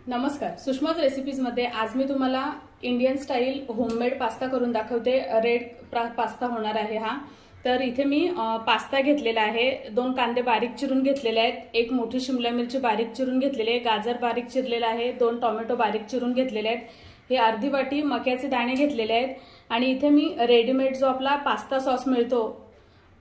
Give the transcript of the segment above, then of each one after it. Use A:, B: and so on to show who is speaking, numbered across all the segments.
A: नमस्कार, सुषमाज रेसिपीजमध्ये आज मी तुम्हाला इंडियन स्टाईल होममेड पास्ता करून दाखवते। रेड पास्ता होणार आहे हा। तर इथे मी पास्ता घेतलेला आहे, 2 कांदे बारीक चिरून घेतलेले आहेत, 1 मोठी शिमला मिरची बारीक चिरून घेतलेली आहे, गाजर बारीक चिरलेला आहे, 2 टोमॅटो बारीक चिरून घेतलेले आहेत, हे अर्धी वाटी मक्याचे दाणे घेतलेले आहेत। आणि इथे मी रेडीमेड जो आपला पास्ता सॉस मिळतो,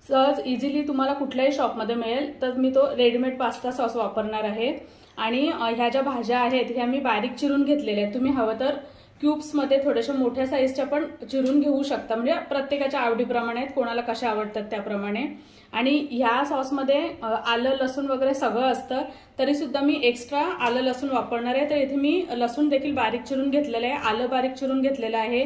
A: सहज इझिली तुम्हाला कुठल्याही शॉपमध्ये मिळेल, तर मी तो रेडीमेड पास्ता सॉस वापरणार आहे। आणि ह्या ज्या भाज्या आहेत ह्या मी बारीक चिरून घेतलेल्या आहेत। तुम्ही हवं तर क्यूब्स मध्ये थोडेसे मोठ्या साईजच्या पण चिरून घेऊ शकता, म्हणजे प्रत्येकाच्या आवडीप्रमाणे, कोणाला कशा आवडतात त्याप्रमाणे। आणि ह्या सॉस मध्ये आलं लसूण वगैरे सगळं असतं, तरी सुद्धा मी एक्स्ट्रा आलं लसूण वापरणार आहे। तर इथे मी लसूण देखील बारीक चिरून घेतलेलं आहे, आलं बारीक चिरून घेतलेलं आहे,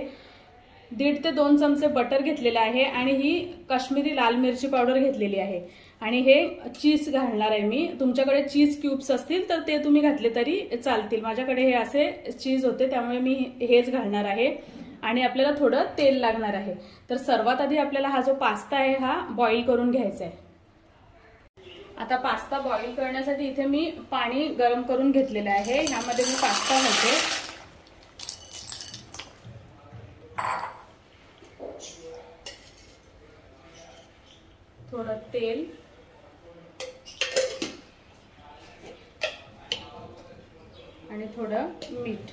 A: 1.5 ते 2 चमचे बटर घेतलेले आहे, आणि ही काश्मीरी लाल मिरची पावडर घेतलेली आहे। आणि हे चीज घालणार आहे मी। तुमच्याकडे चीज क्यूब्स असतील तर ते तुम्ही घातले तरी चालतील, माझ्याकडे हे असे चीज होते त्यामुळे मी हेच घालणार आहे। आणि आपल्याला थोडं तेल लागणार आहे। तर सर्वात आधी आपल्याला हा जो पास्ता आहे हा बॉईल करून घ्यायचा आहे। आता पास्ता बॉईल करण्यासाठी इथे मी पाणी गरम करून घेतलेलं आहे, यामध्ये मी पास्ता घालते। थोडं तेल, आणि थोडं मीठ,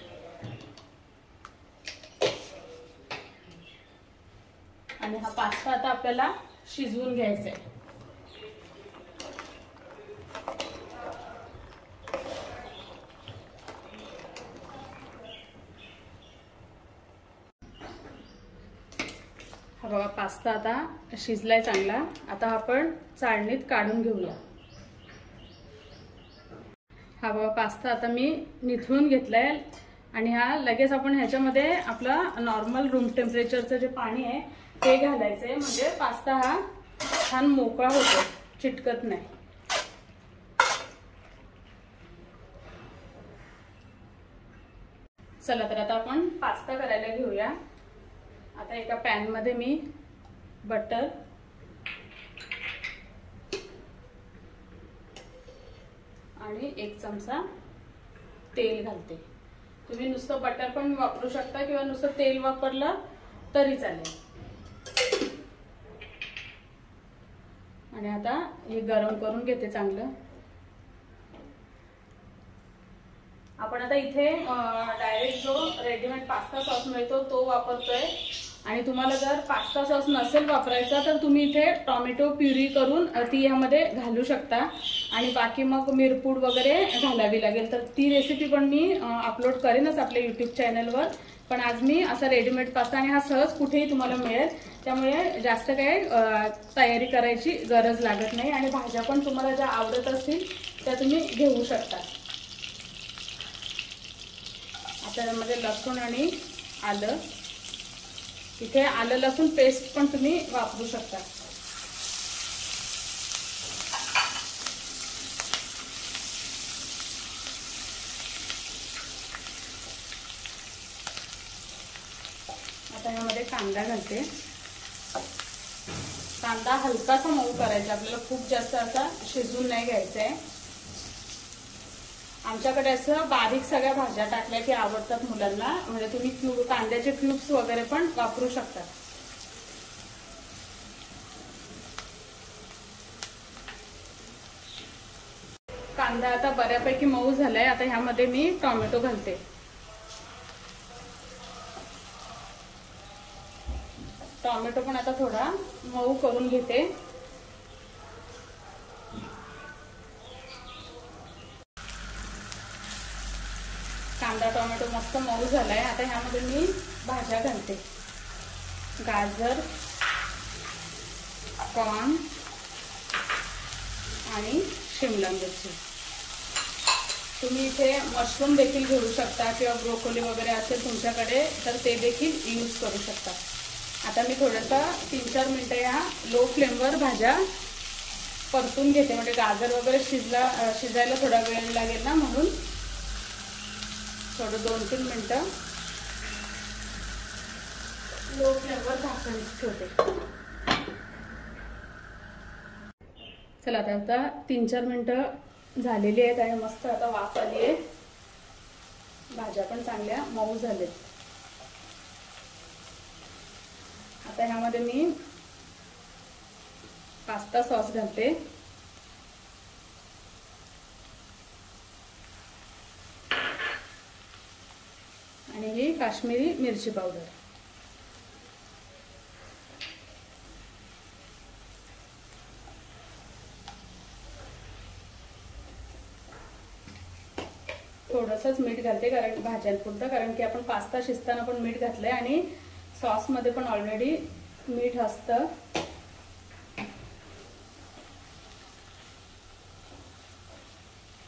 A: आणि हा पास्ता आता आपल्याला शिजवून घ्यायचा आहे। हा बघा, पास्ता आता शिजलाय चांगला। आता आपण चाळणीत काढून घेऊया। हा बघा, पास्ता आता मी निथळून घेतलाय, आणि हा लगेच आपण ह्याच्यामध्ये आपला नॉर्मल रूम टेम्परेचरचं जे पाणी आहे ते घालायचंय, म्हणजे पास्ता हा छान मोकळा होतो, चिटकत नाही। चला तर आता आपण पास्ता करायला घेऊया। आता एका पॅन मध्ये मी बटर, आणि 1 चमचा तेल घालते। तुम्ही नुसतं बटर पण वापरू शकता किंवा नुसतं तेल वापरलं तरी चालेल। आणि आता हे गरम करून घेते चांगलं। आपण आता इथे डायरेक्ट जो रेडीमेड पास्ता सॉस मिळतो तो वापरतोय, आणि तुम्हाला जर पास्ता सॉस नसेल वापरायचा तर तुम्ही इथे टोमॅटो प्युरी करून ती यामध्ये घालू शकता, आणि बाकी मग मिरपूड वगैरे घालावी लागेल। तर ती रेसिपी पण मी अपलोड करेनच आपल्या यूट्यूब चॅनलवर। पण आज मी असा रेडीमेड पास्ता, आणि हा सहज कुठेही तुम्हाला मिळेल, त्यामुळे जास्त काही तयारी करायची गरज लागत नाही, आणि भाज्या पण तुम्हाला ज्या आवडत असतील त्या तुम्ही घेऊ शकता। आता यामध्ये लसूण आणि आलं, इथे आलं लसूण पेस्ट पण तुम्ही वापरू शकता। आता यामध्ये कांदा घालते। कांदा हलकासा मऊ करायचा आपल्याला, खूप जास्त असा शिजवून नाही घ्यायचा आहे। आमच्याकडे असं बारीक सगळ्या भाज्या टाकल्या की आवडतात मुलांना, म्हणजे तुम्ही कांद्याचे क्यूब्स वगैरे पण वापरू शकता। कांदा आता बऱ्यापैकी मऊ झालाय। आता ह्यामध्ये मी टोमॅटो घालते। टोमॅटो पण आता थोडा मऊ करून घेते। कांदा टोमॅटो मस्त मऊ झालाय। आता ह्यामध्ये मी भाज्या घालते, गाजर, कॉर्न, आणि शिमला मिरची। तुम्ही इथे मशरूम देखील घेऊ शकता, किंवा ब्रोकोली वगैरे असेल तुमच्याकडे तर ते देखील यूज करू शकता। आता मी थोडंसं 3-4 मिनिटं या लो फ्लेमवर भाज्या परतून घेते, म्हणजे गाजर वगैरे शिजायला थोडा वेळ लागेल ना, म्हणून थोडं 2-3 मिनिटं लो फ्लेमवर झाकून ठेवते। चला आता 3-4 मिनिटं झालेली आहेत आणि मस्त आता वाफ आली आहे। भाज्या पण चांगल्या मऊ झालेत। आता ह्यामध्ये मी पास्ता सॉस घालते आणि ही काश्मीरी मिरची पावडर। थोडंसंच मीठ घालते कारण भाज्यांपुरतं, कारण की आपण पास्ता शिजताना पण मीठ घातलंय आणि सॉस मध्ये पण ऑलरेडी मीठ असतं।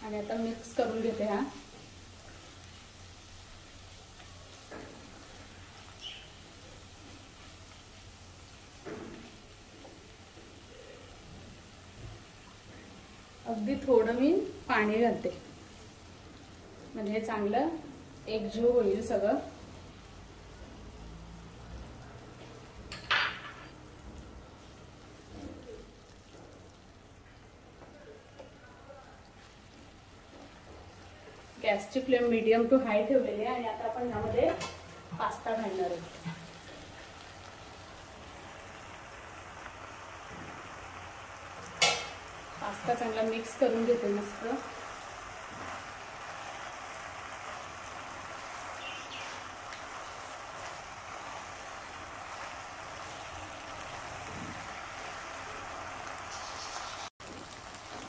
A: आणि आता मिक्स करून घेते हा। अगदी थोडं मी पाणी घालते म्हणजे चांगलं एकजीव होईल सगळं। गॅसची फ्लेम मीडियम टू हाय ठेवलेली आहे आणि आता आपण यामध्ये पास्ता घालणार आहोत। पास्ता चांगला मिक्स करून घेते मस्त।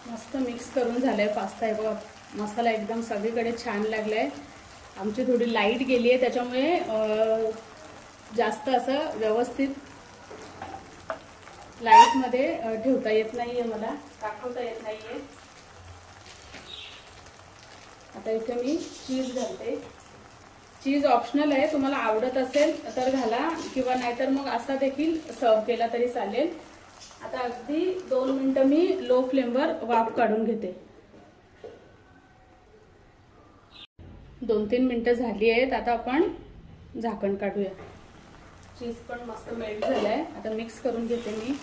A: मस्त मिक्स करून झालंय पास्ता। हे बघा मसाला एकदम सगळीकडे छान लागलाय। आमची थोडी लाईट गेली आहे त्याच्यामुळे जास्त असं व्यवस्थित लाईट मध्ये ठेवता येत नाहीये, मला दाखवता येत नाहीये। आता इथे मी चीज घालते। चीज ऑप्शनल आहे, तुम्हाला आवडत असेल तर घाला किंवा नाहीतर मग असा देखील सर्व केला तरी चालेल। आता अगदी 2 मिनिटं मी लो फ्लेमवर वाफ काढून घेते। 2-3 मिनिटं झाली आहेत। आता आपण झाकण काढूया। चीज पण मस्त मेल्ट झालाय। आता मिक्स करून घेते मी।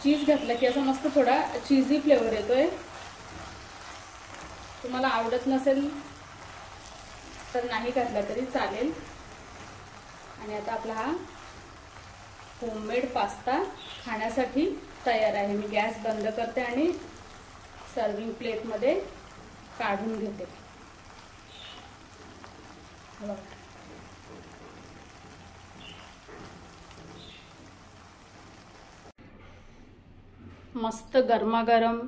A: चीज घातलं की असं मस्त थोडा चीजी फ्लेवर येतोय। तुम्हाला आवडत नसेल तर नाही घातला तरी चालेल। आणि आता आपला हा होममेड पास्ता खाण्यासाठी तयार आहे। मी गॅस बंद करते आणि सर्विंग प्लेट मध्ये काढून घेते। मस्त गरमागरम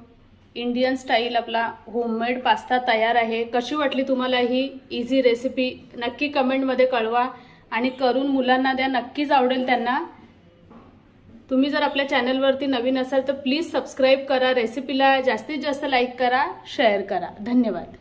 A: इंडियन स्टाईल आपला होममेड पास्ता तयार आहे। कशी वाटली तुम्हाला ही इझी रेसिपी नक्की कमेंटमध्ये कळवा आणि करून मुलांना द्या, नक्कीच आवडेल त्यांना। तुम्ही जर आपल्या चॅनलवरती नवीन असाल तर प्लीज सबस्क्राइब करा, रेसिपीला जास्तीत जास्त लाईक करा, शेअर करा। धन्यवाद।